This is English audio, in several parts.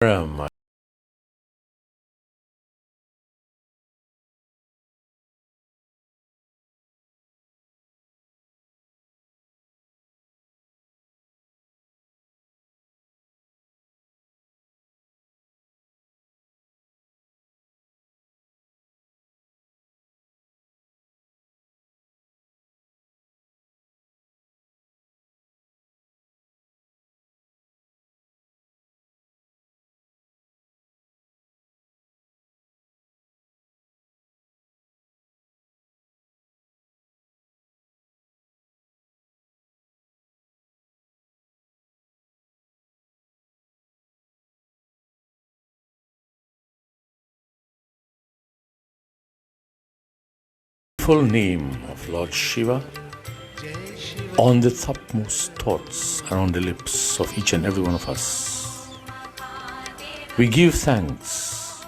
Sitaram. Full name of Lord Shiva on the topmost thoughts and on the lips of each and every one of us. We give thanks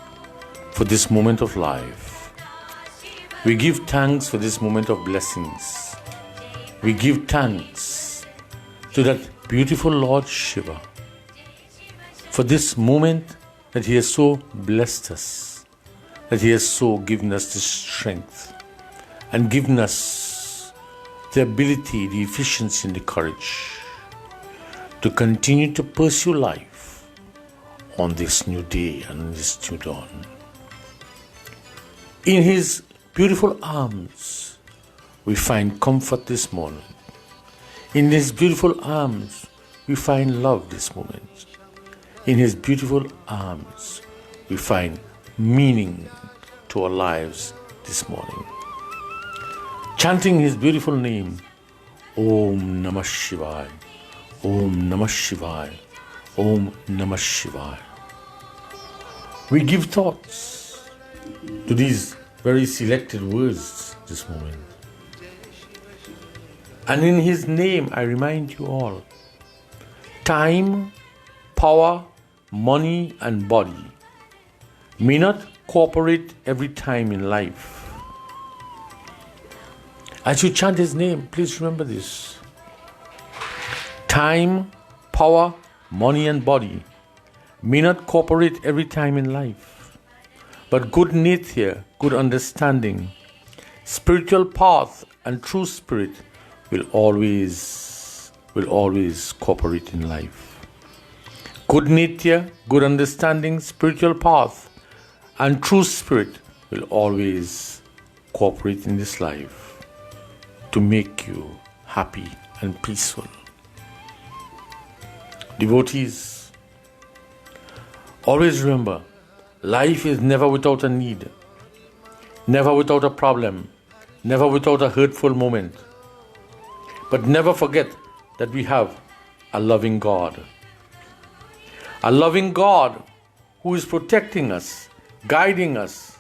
for this moment of life. We give thanks for this moment of blessings. We give thanks to that beautiful Lord Shiva for this moment that He has so blessed us, that He has so given us this strength and given us the ability, the efficiency and the courage to continue to pursue life on this new day and this new dawn. In His beautiful arms, we find comfort this morning. In His beautiful arms, we find love this moment. In His beautiful arms, we find meaning to our lives this morning. Chanting His beautiful name, Om Namah Shivaya, Om Namah Shivaya, Om Namah Shivaya. We give thoughts to these very selected words this moment. And in His name, I remind you all, time, power, money and body may not cooperate every time in life. As you chant His name, please remember this. Time, power, money and body may not cooperate every time in life. But good nature, good understanding, spiritual path and true spirit will always cooperate in life. Good nature, good understanding, spiritual path and true spirit will always cooperate in this life to make you happy and peaceful. Devotees, always remember, life is never without a need, never without a problem, never without a hurtful moment. But never forget that we have a loving God. A loving God who is protecting us, guiding us,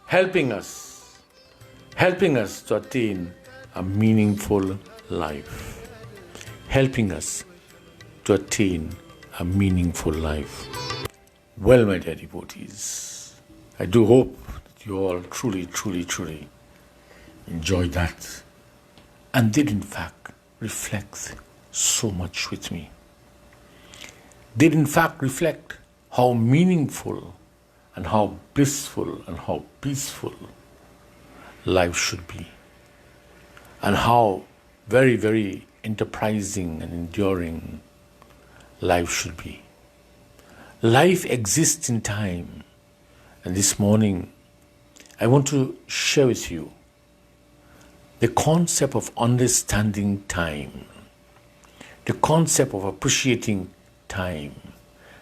helping us to attain a meaningful life. Helping us to attain a meaningful life. Well, my dear devotees, I do hope that you all truly enjoyed that and did in fact reflect so much with me. Did in fact reflect how meaningful and how blissful and how peaceful life should be, and how very enterprising and enduring life should be. Life exists in time, and this morning I want to share with you the concept of understanding time, the concept of appreciating time,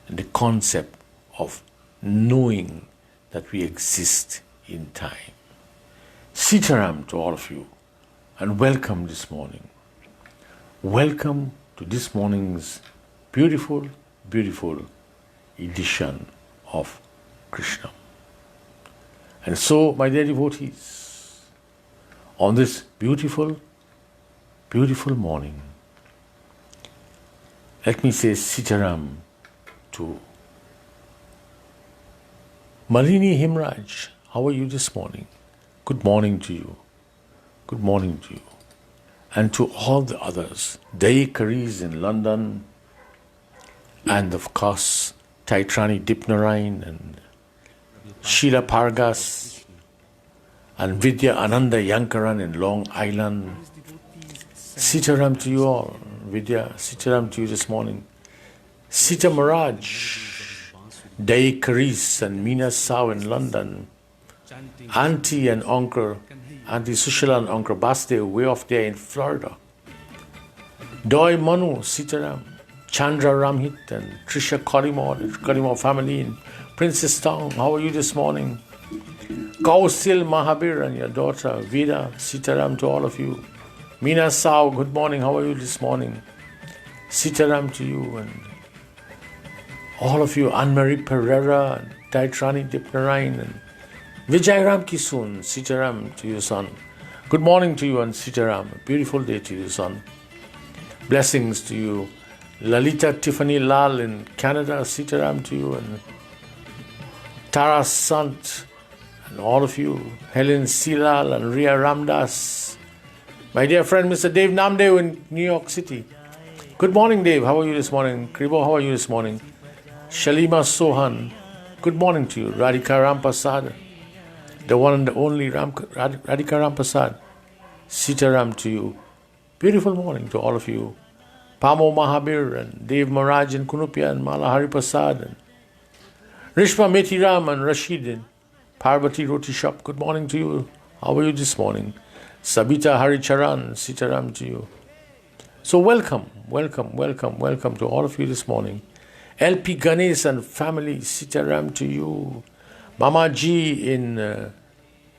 and the concept of knowing that we exist in time. Sitaram to all of you, and welcome this morning. Welcome to this morning's beautiful edition of Krishna. And so, my dear devotees, on this beautiful morning, let me say Sitaram to Malini Himraj. How are you this morning? Good morning to you. Good morning to you. And to all the others, Day Caries in London, and of course Taitrani Dipnarain and Sheila Pargas and Vidya Ananda Yankaran in Long Island. Sitaram to you all. Vidya, Sitaram to you this morning. Sita Maraj, Day Karis and Meena Sao in London. Auntie and Uncle, Auntie Sushila and Uncle Basdev way off there in Florida. Doi Manu, Sitaram, Chandra Ramhit and Trisha Karimor, the Karimor family in Princess Town. How are you this morning? Kausil Mahabir and your daughter Vida, Sitaram to all of you. Meena Sao, good morning. How are you this morning? Sitaram to you and all of you. Anne-Marie Pereira and Taitrani Dipnarain and Vijay Ram Kisun, Sitaram to you, son. Good morning to you and Sitaram. A beautiful day to you, son. Blessings to you. Lalita Tiffany Lal in Canada, Sitaram to you. And Tara Sant and all of you. Helen Silal and Ria Ramdas. My dear friend, Mr. Dave Namdev in New York City. Good morning, Dave. How are you this morning? Kribo, how are you this morning? Shalima Sohan. Good morning to you. Radhika Rampasad. The one and the only Radhika Rampasad. Sitaram to you. Beautiful morning to all of you. Pamo Mahabir and Dev Maharaj and Kunupia and Mala Haripasad and Rishma Metiram and Rashid and Parvati Roti Shop. Good morning to you. How are you this morning? Sabita Haricharan, Sitaram to you. So welcome to all of you this morning. LP Ganesh and family, Sitaram to you. Mama Ji in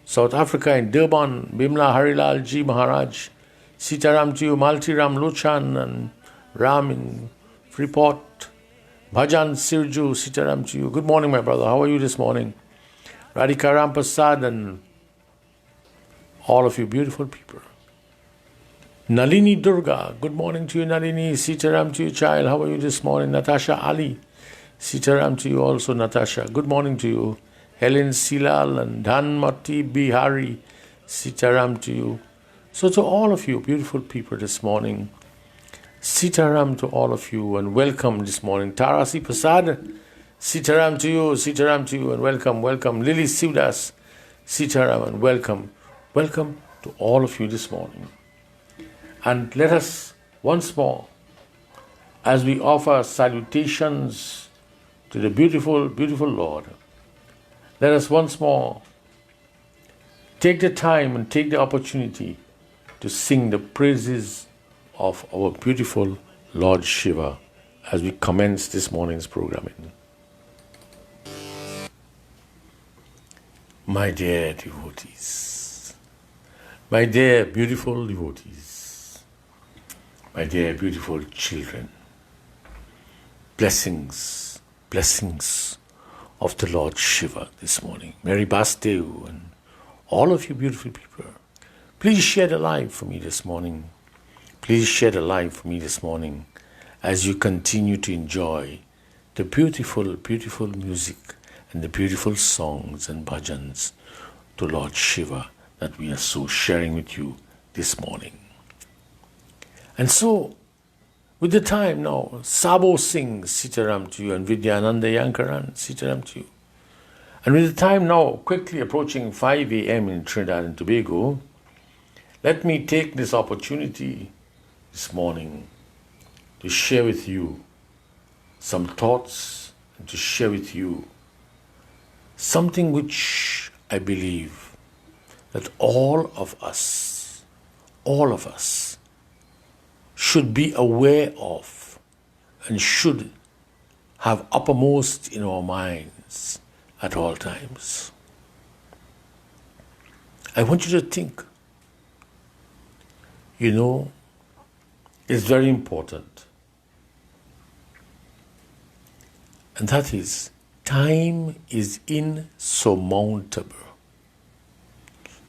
South Africa, in Durban, Bimla Harilal Ji Maharaj, Sitaram to you. Malti Ram Lochan and Ram in Freeport, Bhajan Sirju, Sitaram to you. Good morning, my brother. How are you this morning? Radhika Rampasad and all of you beautiful people. Nalini Durga, good morning to you, Nalini. Sitaram to you, child. How are you this morning? Natasha Ali, Sitaram to you also, Natasha. Good morning to you. Helen Silal and Dhanmati Bihari, Sitaram to you. So to all of you beautiful people this morning, Sitaram to all of you and welcome this morning. Tarasi Prasad, Sitaram to you and welcome. Lily Sivdas, Sitaram and welcome. Welcome to all of you this morning. And let us once more, as we offer salutations to the beautiful, beautiful Lord, let us once more take the time and take the opportunity to sing the praises of our beautiful Lord Shiva as we commence this morning's programming. My dear devotees, my dear beautiful devotees, my dear beautiful children, blessings of the Lord Shiva this morning. Mary Basdev and all of you beautiful people, please share the light for me this morning. Please share the light for me this morning as you continue to enjoy the beautiful, beautiful music and the beautiful songs and bhajans to Lord Shiva that we are so sharing with you this morning. And so, with the time now, Sabo sings Sitaram to you and Vidyananda Yankaran, Sitaram to you. And with the time now quickly approaching 5 a.m. in Trinidad and Tobago, let me take this opportunity this morning to share with you some thoughts and to share with you something which I believe that all of us should be aware of and should have uppermost in our minds at all times. I want you to think, it's very important. And that is, time is insurmountable.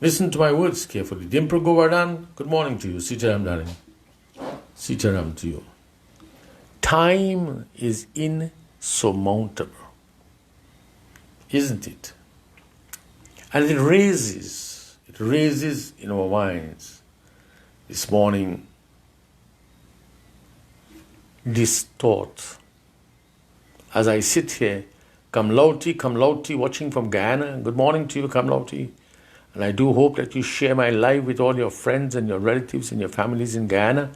Listen to my words carefully. Dimpra Govardhan, good morning to you. Sitaram, darling. Sitaram to you. Time is insurmountable, isn't it? And it raises in our minds this morning this thought as I sit here, Kamlauti, watching from Guyana. Good morning to you, Kamlauti. And I do hope that you share my live with all your friends and your relatives and your families in Guyana,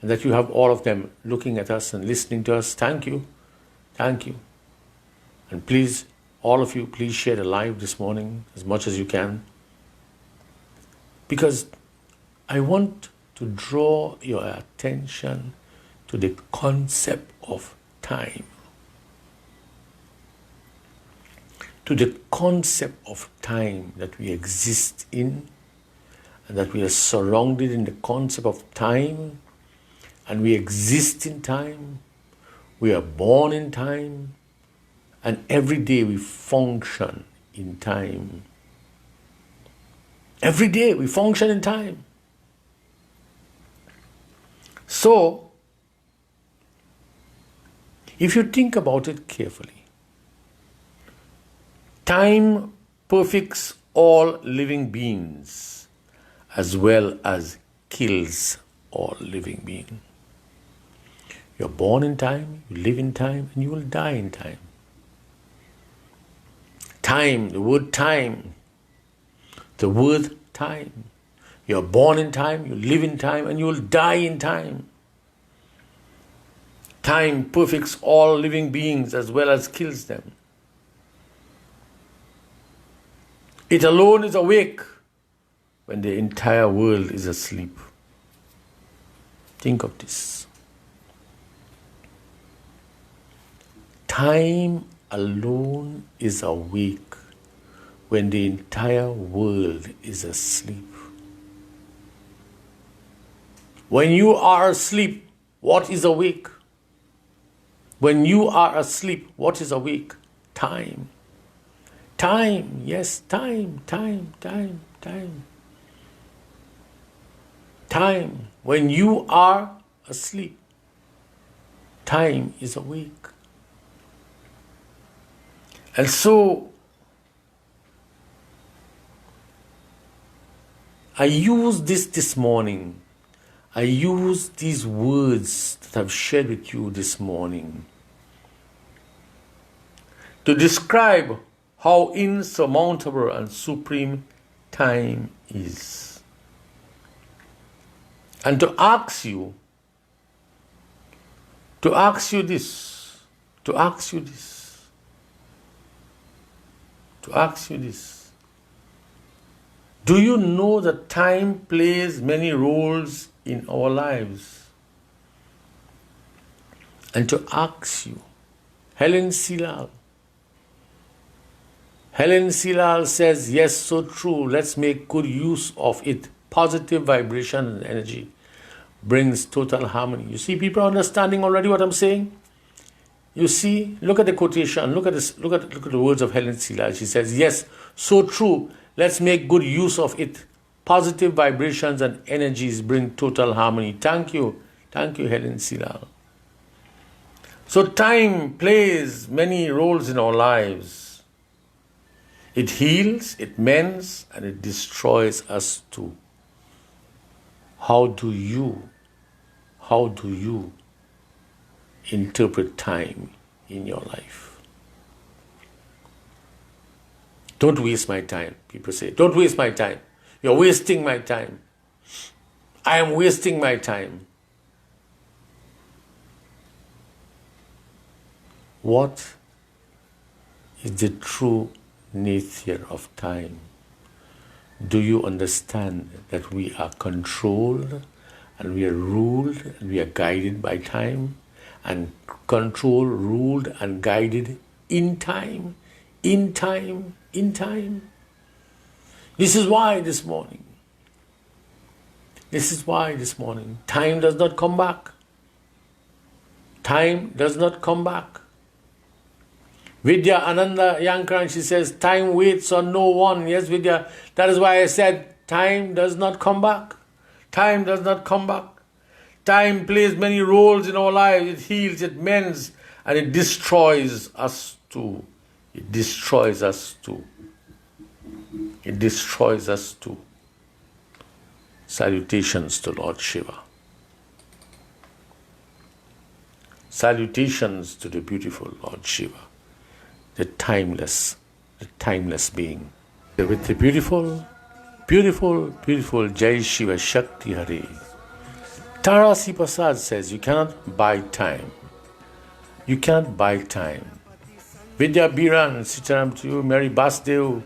and that you have all of them looking at us and listening to us. Thank you. Thank you. And please, all of you, please share the live this morning as much as you can. Because I want to draw your attention to the concept of time. To the concept of time that we exist in, and that we are surrounded in the concept of time, and we exist in time, we are born in time, and every day we function in time. Every day we function in time. So, if you think about it carefully, time perfects all living beings as well as kills all living beings. You're born in time, you live in time, and you will die in time. Time, the word time. You're born in time, you live in time, and you will die in time. Time perfects all living beings as well as kills them. It alone is awake when the entire world is asleep. Think of this. Time alone is awake when the entire world is asleep. When you are asleep, what is awake? When you are asleep, what is awake? Time. Time, yes, time. Time. When you are asleep, time is awake. And so, I use this morning. I use these words that I've shared with you this morning to describe how insurmountable and supreme time is. And to ask you this. Do you know that time plays many roles in our lives? And to ask you, Helen Silal says, yes, so true, let's make good use of it. Positive vibration and energy brings total harmony. You see, people are understanding already what I'm saying? You see, look at the quotation, look at the words of Helen Silal. She says, yes, so true, let's make good use of it. Positive vibrations and energies bring total harmony. Thank you, Helen Silal. So time plays many roles in our lives. It heals, it mends, and it destroys us too. How do you interpret time in your life? Don't waste my time. People say, don't waste my time. You're wasting my time. I am wasting my time. What is the true nature of time? Do you understand that we are controlled and we are ruled and we are guided by time, and controlled, ruled and guided in time? This is why this morning, time does not come back. Time does not come back. Vidya Ananda Yankaran, she says, time waits on no one. Yes, Vidya, that is why I said time does not come back. Time does not come back. Time plays many roles in our lives. It heals, it mends, and it destroys us too. It destroys us too. It destroys us too. Salutations to Lord Shiva. Salutations to the beautiful Lord Shiva, the timeless being. With the beautiful, beautiful, beautiful Jai Shiva Shakti Hare. Tarasi Prasad says, you cannot buy time. You cannot buy time. Vidya Biran, Sitaram to you. Mary Basdev,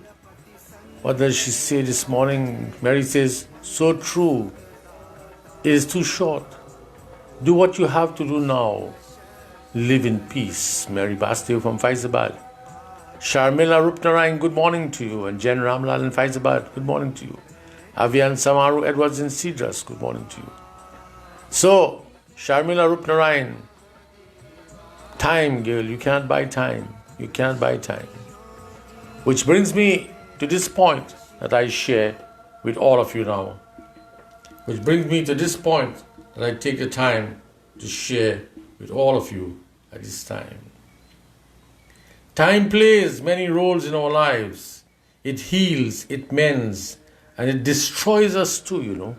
what does she say this morning? Mary says, so true. It is too short. Do what you have to do now. Live in peace. Mary Basdev from Faizabad. Sharmila Rupnarayan, good morning to you. And Jen Ramlal in Faizabad, good morning to you. Avian Samaru Edwards in Cedras, good morning to you. So, Sharmila Rupnarayan, time, girl, you can't buy time. You can't buy time. Which brings me to this point that I share with all of you now. Which brings me to this point that I take the time to share with all of you at this time. Time plays many roles in our lives. It heals, it mends, and it destroys us too, you know.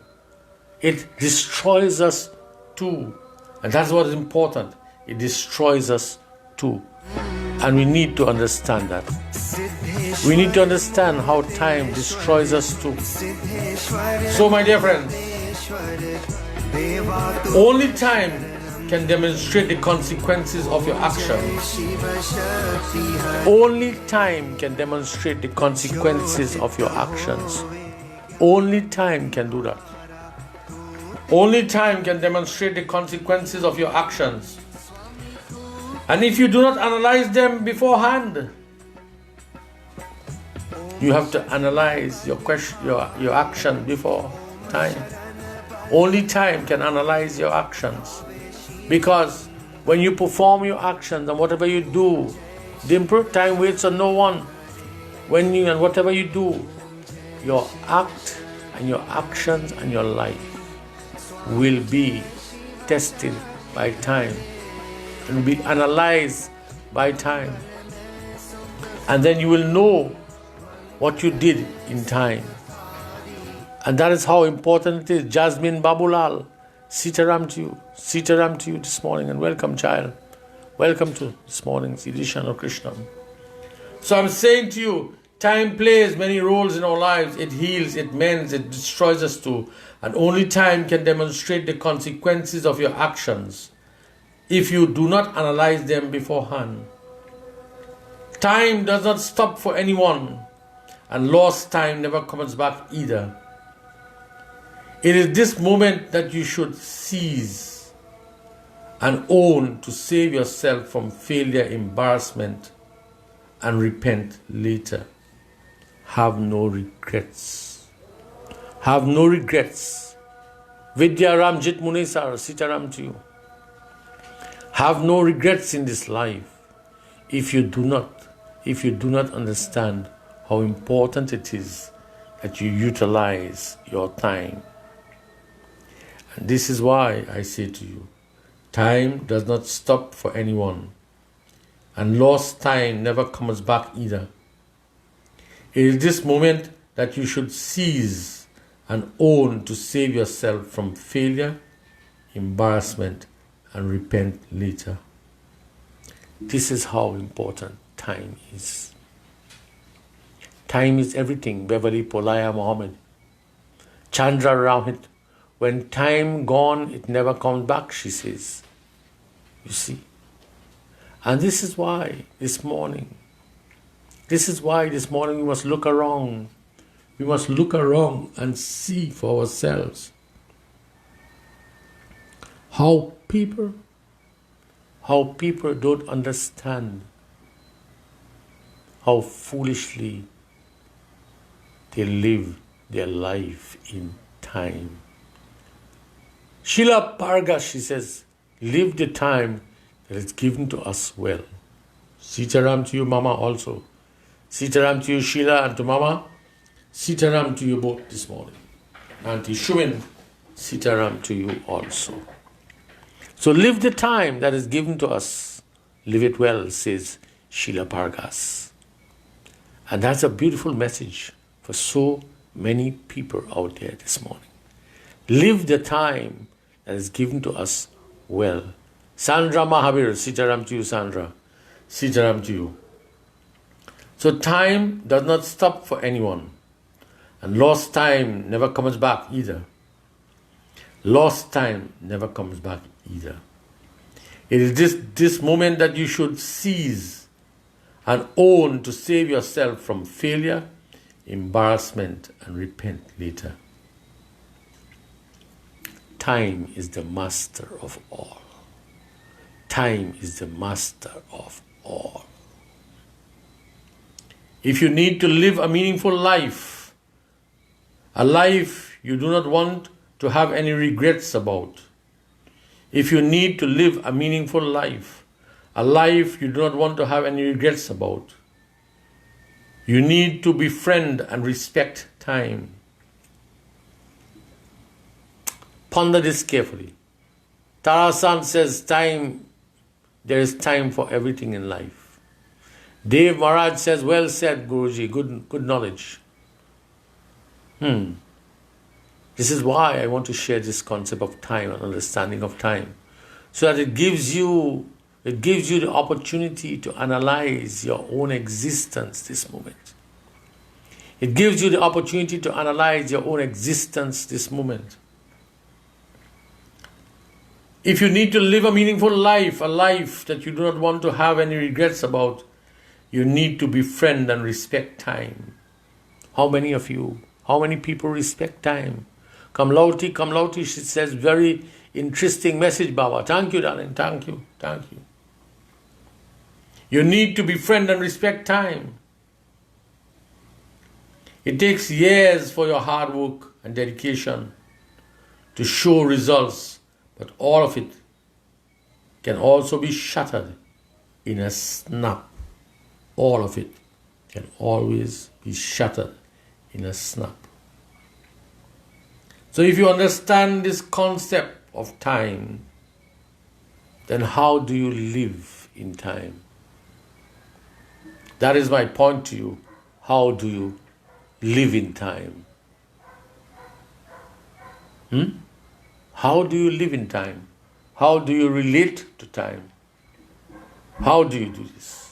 It destroys us too. And that's what is important. It destroys us too. And we need to understand that. We need to understand how time destroys us too. So, my dear friends, only time can demonstrate the consequences of your actions. Only time can demonstrate the consequences of your actions. Only time can do that. Only time can demonstrate the consequences of your actions. And if you do not analyze them beforehand, you have to analyze your action before time. Only time can analyze your actions. Because when you perform your actions and whatever you do, the improved time waits on no one. And whatever you do, your act and your actions and your life will be tested by time and will be analyzed by time. And then you will know what you did in time. And that is how important it is. Jasmine Babulal, Sitaram to you this morning, and welcome, child. Welcome to this morning's edition of Krishna. So I'm saying to you, time plays many roles in our lives. It heals, it mends, it destroys us too. And only time can demonstrate the consequences of your actions if you do not analyze them beforehand. Time does not stop for anyone, and lost time never comes back either. It is this moment that you should seize and own to save yourself from failure, embarrassment, and repent later. Have no regrets. Have no regrets. Vidya Ramjit Munesar, Sitaram to you. Have no regrets in this life if you do not understand how important it is that you utilize your time. And this is why I say to you, time does not stop for anyone, and lost time never comes back either. It is this moment that you should seize and own to save yourself from failure, embarrassment, and repent later. This is how important time is. Time is everything. Beverly Polaya Mohammed. Chandra Ramhit. When time gone, it never comes back, she says. You see? And this is why this morning we must look around. We must look around and see for ourselves how people don't understand how foolishly they live their life in time. Srila Parga, she says, live the time that is given to us well. Sitaram to you, Mama, also. Sitaram to you, Sheila, and to Mama. Sitaram to you both this morning. Auntie Shumin, Sitaram to you also. So live the time that is given to us. Live it well, says Srila Pargas. And that's a beautiful message for so many people out there this morning. Live the time that is given to us well, Sandra Mahavir, Sitaram to you, Sandra. Sitaram to you. So time does not stop for anyone. And lost time never comes back either. Lost time never comes back either. It is this moment that you should seize and own to save yourself from failure, embarrassment, and repent later. Time is the master of all. Time is the master of all. If you need to live a meaningful life, a life you do not want to have any regrets about, if you need to live a meaningful life, a life you do not want to have any regrets about, you need to befriend and respect time. Ponder this carefully. Tarasan says there is time for everything in life. Dev Maharaj says, well said, Guruji, good knowledge. This is why I want to share this concept of time and understanding of time, so that it gives you the opportunity to analyze your own existence this moment. It gives you the opportunity to analyze your own existence this moment. If you need to live a meaningful life, a life that you do not want to have any regrets about, you need to befriend and respect time. How many people respect time? Kamlauti, she says, very interesting message, Baba. Thank you, darling. Thank you. You need to befriend and respect time. It takes years for your hard work and dedication to show results, but all of it can also be shattered in a snap. All of it can always be shattered in a snap. So if you understand this concept of time, then how do you live in time? That is my point to you. How do you live in time? How do you live in time? How do you relate to time? How do you do this?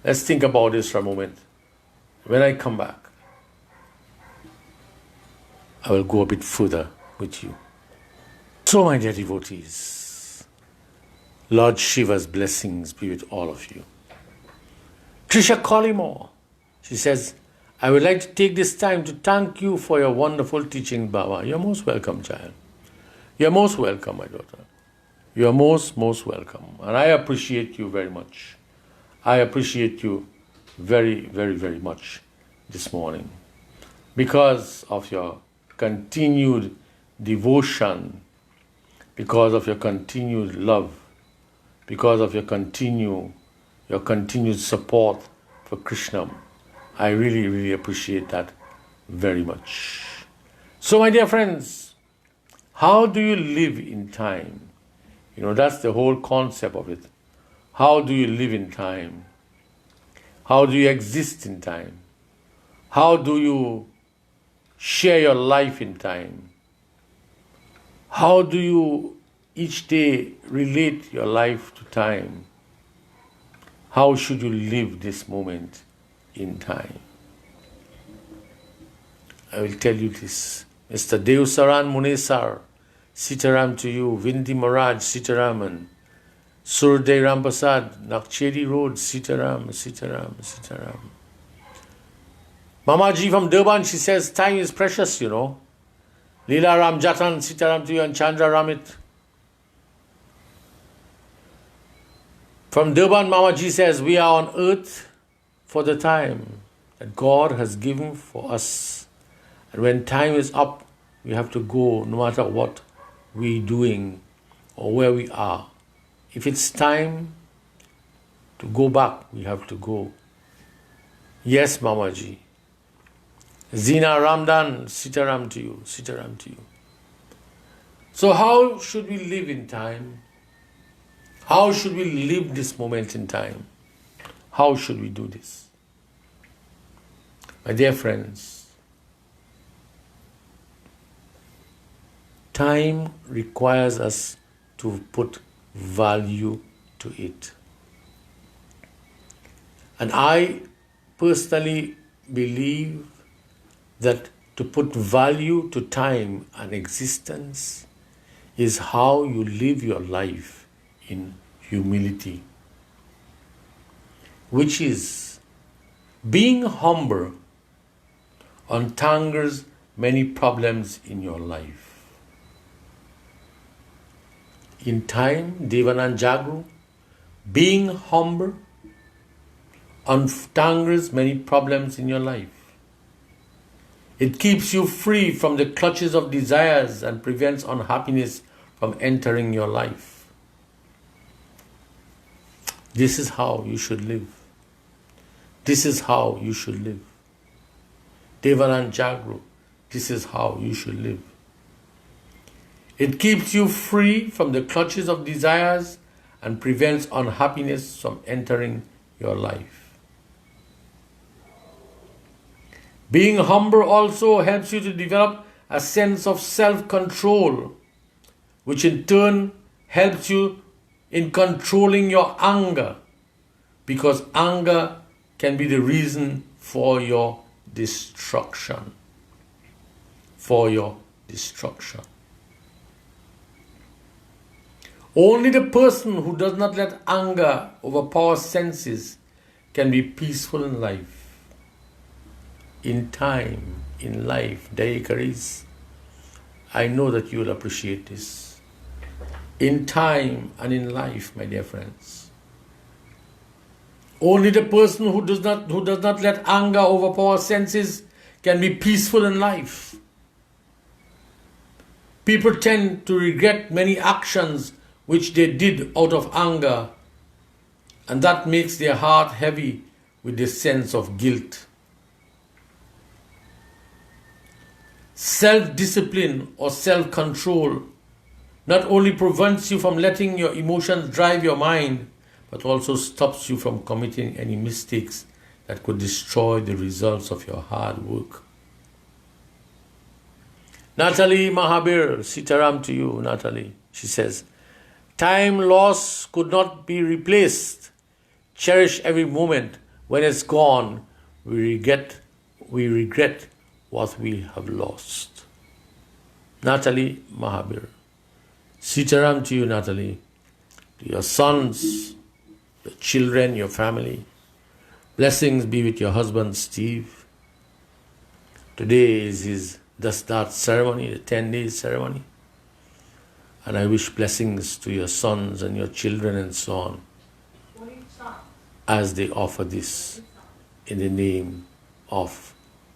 Let's think about this for a moment. When I come back, I will go a bit further with you. So, my dear devotees, Lord Shiva's blessings be with all of you. Trisha Collymore, she says, I would like to take this time to thank you for your wonderful teaching, Baba. You're most welcome, child. You're most welcome, my daughter. You're most welcome. And I appreciate you very much. I appreciate you very, very, very much this morning because of your continued devotion, because of your continued love, because of your continued support for Krishna. I really, really appreciate that very much. So, my dear friends, how do you live in time? That's the whole concept of it. How do you live in time? How do you exist in time? How do you share your life in time? How do you each day relate your life to time? How should you live this moment in time? I will tell you this. Mr. Devsaran Munesar, Sitaram to you. Vindi Maharaj, Sitaram. And Surday Rambachan, Nakchedi Road, Sitaram. Mamaji from Durban, she says, time is precious, Leela Ramjatan, Sitaram to you, and Chandra Ramit. From Durban, Mamaji says, we are on earth for the time that God has given for us. And when time is up, we have to go no matter what we're doing or where we are. If it's time to go back, we have to go. Yes, Mamaji. Zina Ramdan, Sitaram to you, Sitaram to you. So how should we live in time? How should we live this moment in time? How should we do this? My dear friends, time requires us to put value to it. And I personally believe that to put value to time and existence is how you live your life in humility, which is being humble untangles many problems in your life. In time, Devanand Jagru, being humble untangles many problems in your life. It keeps you free from the clutches of desires and prevents unhappiness from entering your life. This is how you should live. This is how you should live. Devanand Jagru, this is how you should live. It keeps you free from the clutches of desires and prevents unhappiness from entering your life. Being humble also helps you to develop a sense of self-control, which in turn helps you in controlling your anger, because anger can be the reason for your destruction. For your destruction. Only the person who does not let anger overpower senses can be peaceful in life. In time, in life, Dayakaris, I know that you will appreciate this. In time and in life, my dear friends, only the person who does not let anger overpower senses can be peaceful in life. People tend to regret many actions which they did out of anger, and that makes their heart heavy with the sense of guilt. Self-discipline or self-control not only prevents you from letting your emotions drive your mind, but also stops you from committing any mistakes that could destroy the results of your hard work. Natalie Mahabir, Sitaram to you, Natalie. She says, time lost could not be replaced. Cherish every moment. When it's gone, we regret what we have lost. Natalie Mahabir. Sitaram to you, Natalie. To your sons, your children, your family. Blessings be with your husband, Steve. Today is his Dasdat ceremony, the 10-day ceremony. And I wish blessings to your sons and your children and so on as they offer this in the name of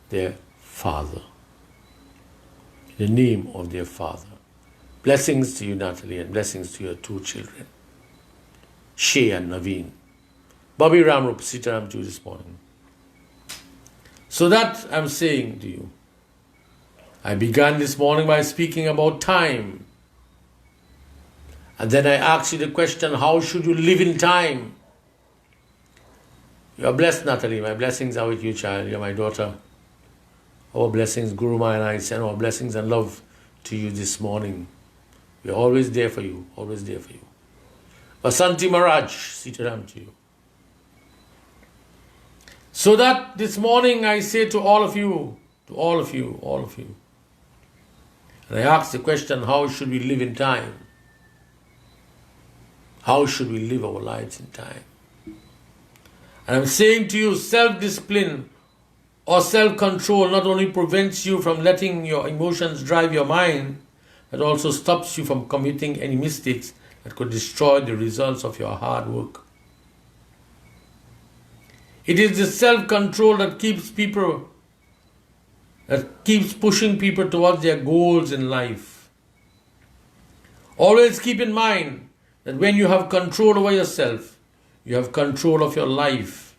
their Father. In the name of their Father. Blessings to you, Natalie, and blessings to your two children, Shay and Naveen. Bobby Ramrup, Sitaram to you this morning. So that I'm saying to you, I began this morning by speaking about time. And then I asked you the question, how should you live in time? You are blessed, Natalie. My blessings are with you, child. You're my daughter. Our blessings, Guru Ma and I send our blessings and love to you this morning. We are always there for you, always there for you. Vasanti Maharaj, Sitaram to you. So that this morning I say to all of you, and I ask the question, how should we live in time? How should we live our lives in time? And I'm saying to you, self-discipline or self-control not only prevents you from letting your emotions drive your mind, but also stops you from committing any mistakes that could destroy the results of your hard work. It is the self-control that keeps pushing people towards their goals in life. Always keep in mind that when you have control over yourself, you have control of your life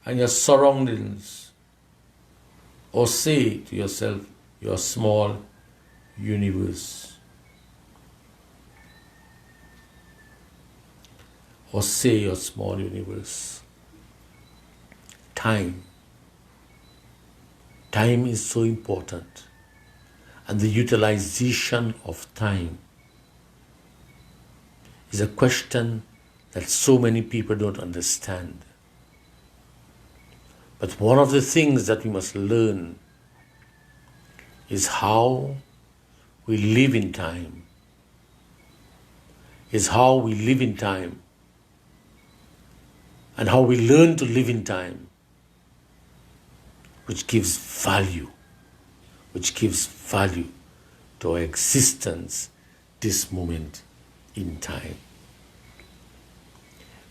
and your surroundings. Or say to yourself, your small universe. Or say your small universe. Time. Time is so important. And the utilization of time is a question that so many people don't understand. But one of the things that we must learn is how we live in time. Is how we live in time and how we learn to live in time, which gives value to our existence this moment in time.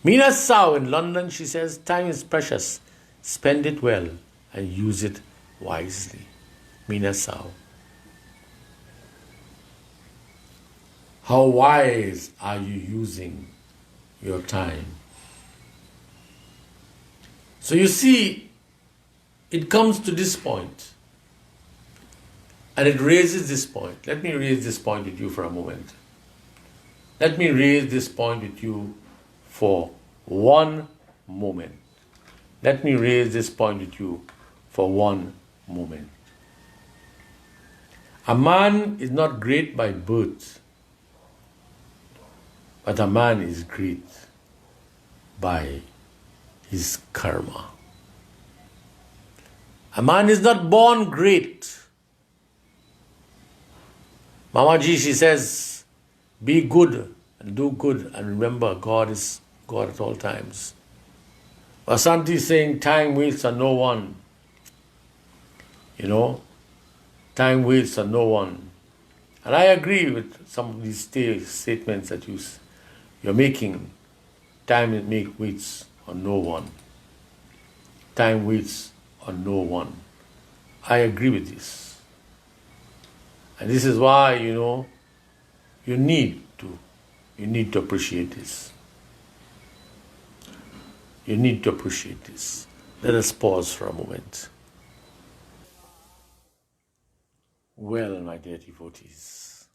Mina Sao in London, she says, time is precious. Spend it well and use it wisely. Mina Sao. How wise are you using your time? So you see, it comes to this point, and it raises this point. Let me raise this point with you for a moment. Let me raise this point with you for one moment. Let me raise this point with you for one moment. A man is not great by birth, but a man is great by his karma. A man is not born great. Mamaji, she says, be good and do good and remember God is God at all times. Vasanti is saying time waits on no one. Time waits on no one. And I agree with some of these statements that you're making. Time waits on no one. Time waits on no one. I agree with this. And this is why, you need to appreciate this. You need to appreciate this. Let us pause for a moment. Well, my dear devotees,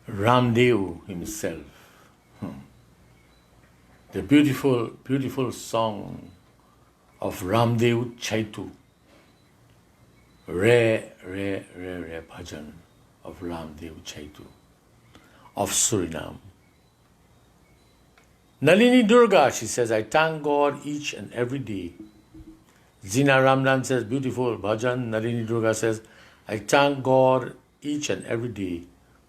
Ramdev himself, the beautiful, beautiful song of Ramdev Chaitu, Re Bhajan of Ramdev Chaitu of Suriname. Nalini Durga, she says, I thank God each and every day. Zina Ramdan says, beautiful bhajan. Nalini Durga says, I thank God each and every day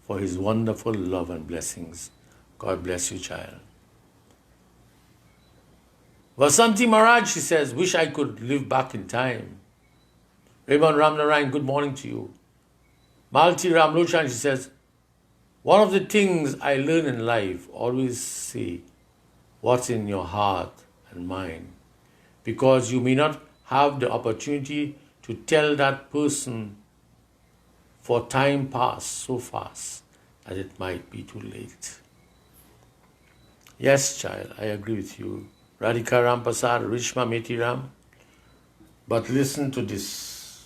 for his wonderful love and blessings. God bless you, child. Vasanti Maharaj, she says, wish I could live back in time. Raymond Ramnarayan, good morning to you. Malti Ramlochan, she says, one of the things I learn in life, always say what's in your heart and mind, because you may not have the opportunity to tell that person, for time passed so fast that it might be too late. Yes, child, I agree with you. Radhika Rampasad, Rishma Metiram. But listen to this.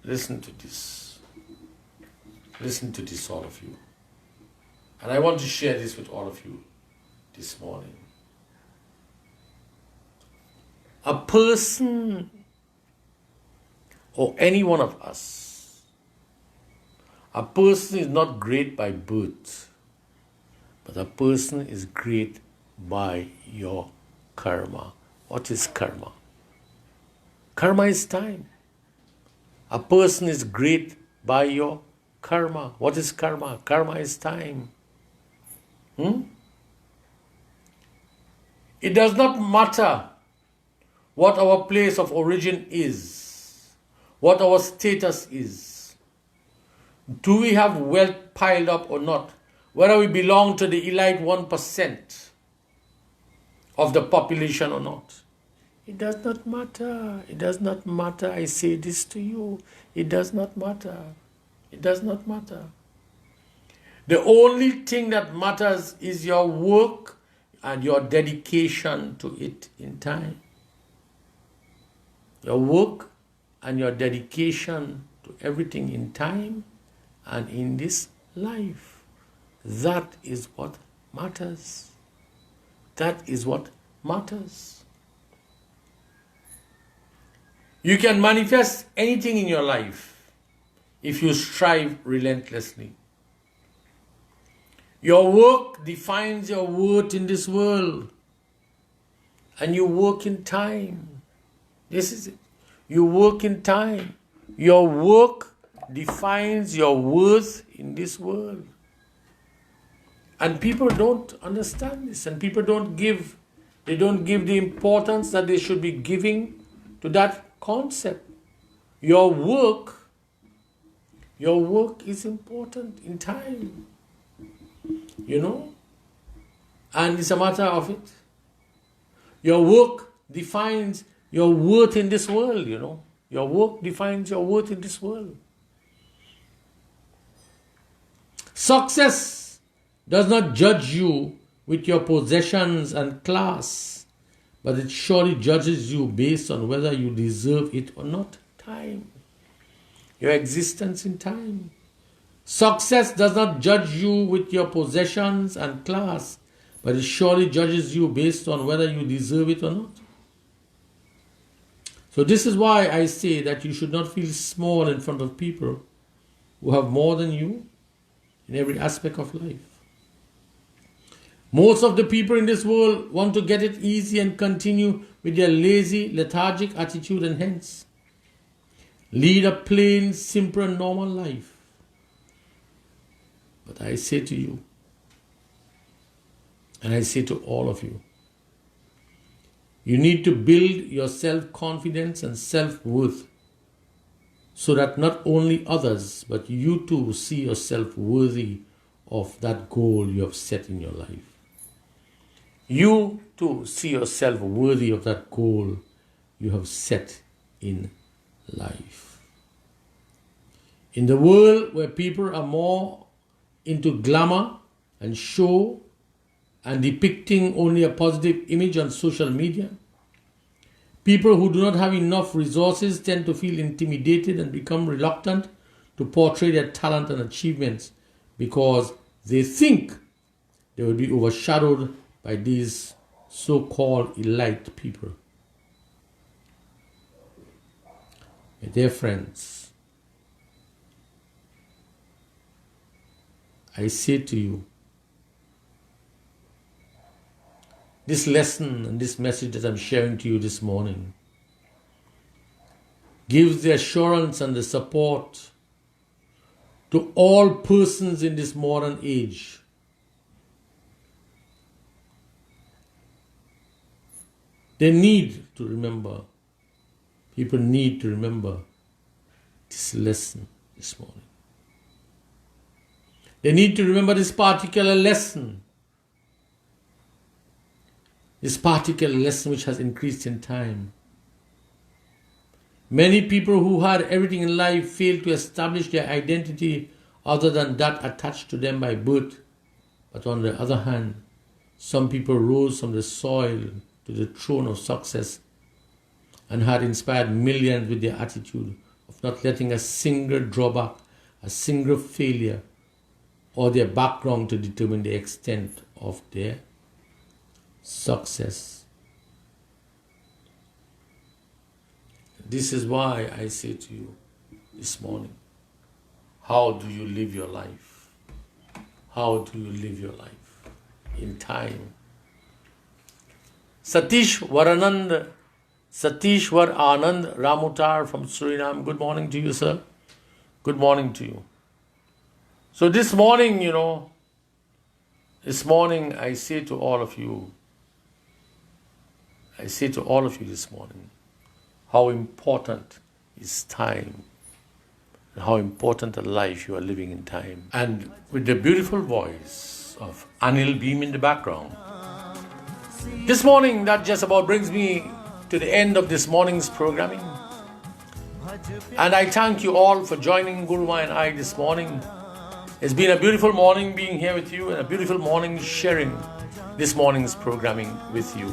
Listen to this. Listen to this, all of you. And I want to share this with all of you this morning. A person or any one of us, a person is not great by birth, but a person is great by your karma. What is karma? Karma is time. A person is great by your karma. What is karma? Karma is time. It does not matter what our place of origin is, what our status is. Do we have wealth piled up or not? Whether we belong to the elite 1% of the population or not. It does not matter. It does not matter. I say this to you. It does not matter. It does not matter. The only thing that matters is your work and your dedication to it in time. Your work and your dedication to everything in time and in this life. That is what matters. That is what matters. You can manifest anything in your life if you strive relentlessly. Your work defines your worth in this world. And you work in time. This is it. You work in time. Your work defines your worth in this world. And people don't understand this, and people don't give the importance that they should be giving to that concept. Your work is important in time. And it's a matter of it. Your work defines your worth in this world, Your work defines your worth in this world. Success does not judge you with your possessions and class, but it surely judges you based on whether you deserve it or not. Time. Your existence in time. Success does not judge you with your possessions and class, but it surely judges you based on whether you deserve it or not. So this is why I say that you should not feel small in front of people who have more than you in every aspect of life. Most of the people in this world want to get it easy and continue with their lazy, lethargic attitude and hence lead a plain, simple and normal life. But I say to you, and I say to all of you, you need to build your self-confidence and self-worth so that not only others, but you too see yourself worthy of that goal you have set in your life. You too see yourself worthy of that goal you have set in life. In the world where people are more into glamour and show and depicting only a positive image on social media, people who do not have enough resources tend to feel intimidated and become reluctant to portray their talent and achievements because they think they will be overshadowed by these so-called elite people. My dear friends, I say to you, this lesson and this message that I'm sharing to you this morning gives the assurance and the support to all persons in this modern age. They need to remember, people need to remember this lesson this morning. They need to remember this particular lesson. This particular lesson which has increased in time. Many people who had everything in life failed to establish their identity other than that attached to them by birth. But on the other hand, some people rose from the soil to the throne of success and had inspired millions with their attitude of not letting a single drawback, a single failure, or their background to determine the extent of their success. This is why I say to you this morning, how do you live your life? How do you live your life? In time. Satishwar Anand Ramutar from Suriname. Good morning to you, sir. Good morning to you. So this morning, I say to all of you this morning, how important is time and how important a life you are living in time. And with the beautiful voice of Anil Beam in the background, this morning, that just about brings me to the end of this morning's programming. And I thank you all for joining Guruma and I this morning. It's been a beautiful morning being here with you and a beautiful morning sharing this morning's programming with you.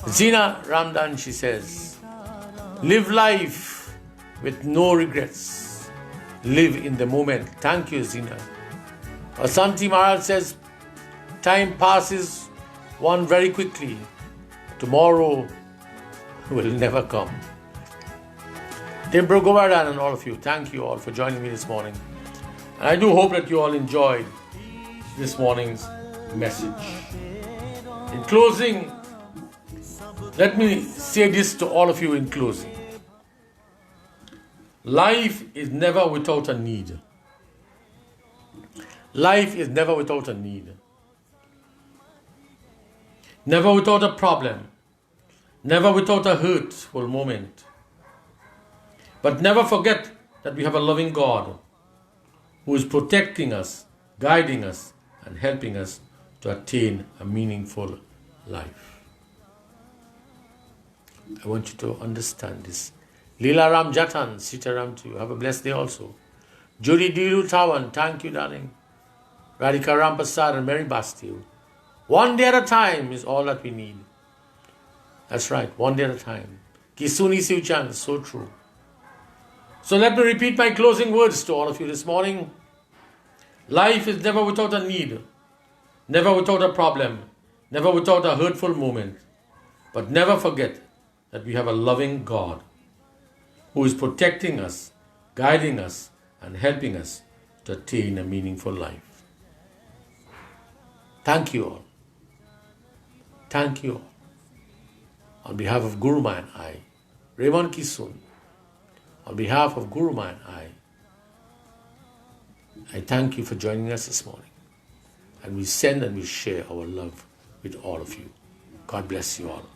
Zina Ramdan, she says, live life with no regrets. Live in the moment. Thank you, Zina. Asanti Maharaj says, time passes one very quickly. Tomorrow will never come. Timber Govardhan and all of you, thank you all for joining me this morning. And I do hope that you all enjoyed this morning's message. In closing, let me say this to all of you in closing. Life is never without a need. Life is never without a need. Never without a problem. Never without a hurtful moment. But never forget that we have a loving God who is protecting us, guiding us, and helping us to attain a meaningful life. I want you to understand this. Leela Ram Jatan, Sitaram to you. Have a blessed day also. Judy Diru Tawan, thank you, darling. Radhika Rampasad and Mary Bastille. One day at a time is all that we need. That's right, one day at a time. Kisuni Siuchan, so true. So let me repeat my closing words to all of you this morning. Life is never without a need, never without a problem, never without a hurtful moment. But never forget that we have a loving God who is protecting us, guiding us, and helping us to attain a meaningful life. Thank you all. Thank you all. On behalf of Guru Ma and I, Raymond Kisun, on behalf of Guru Ma and I thank you for joining us this morning. And we send and we share our love with all of you. God bless you all.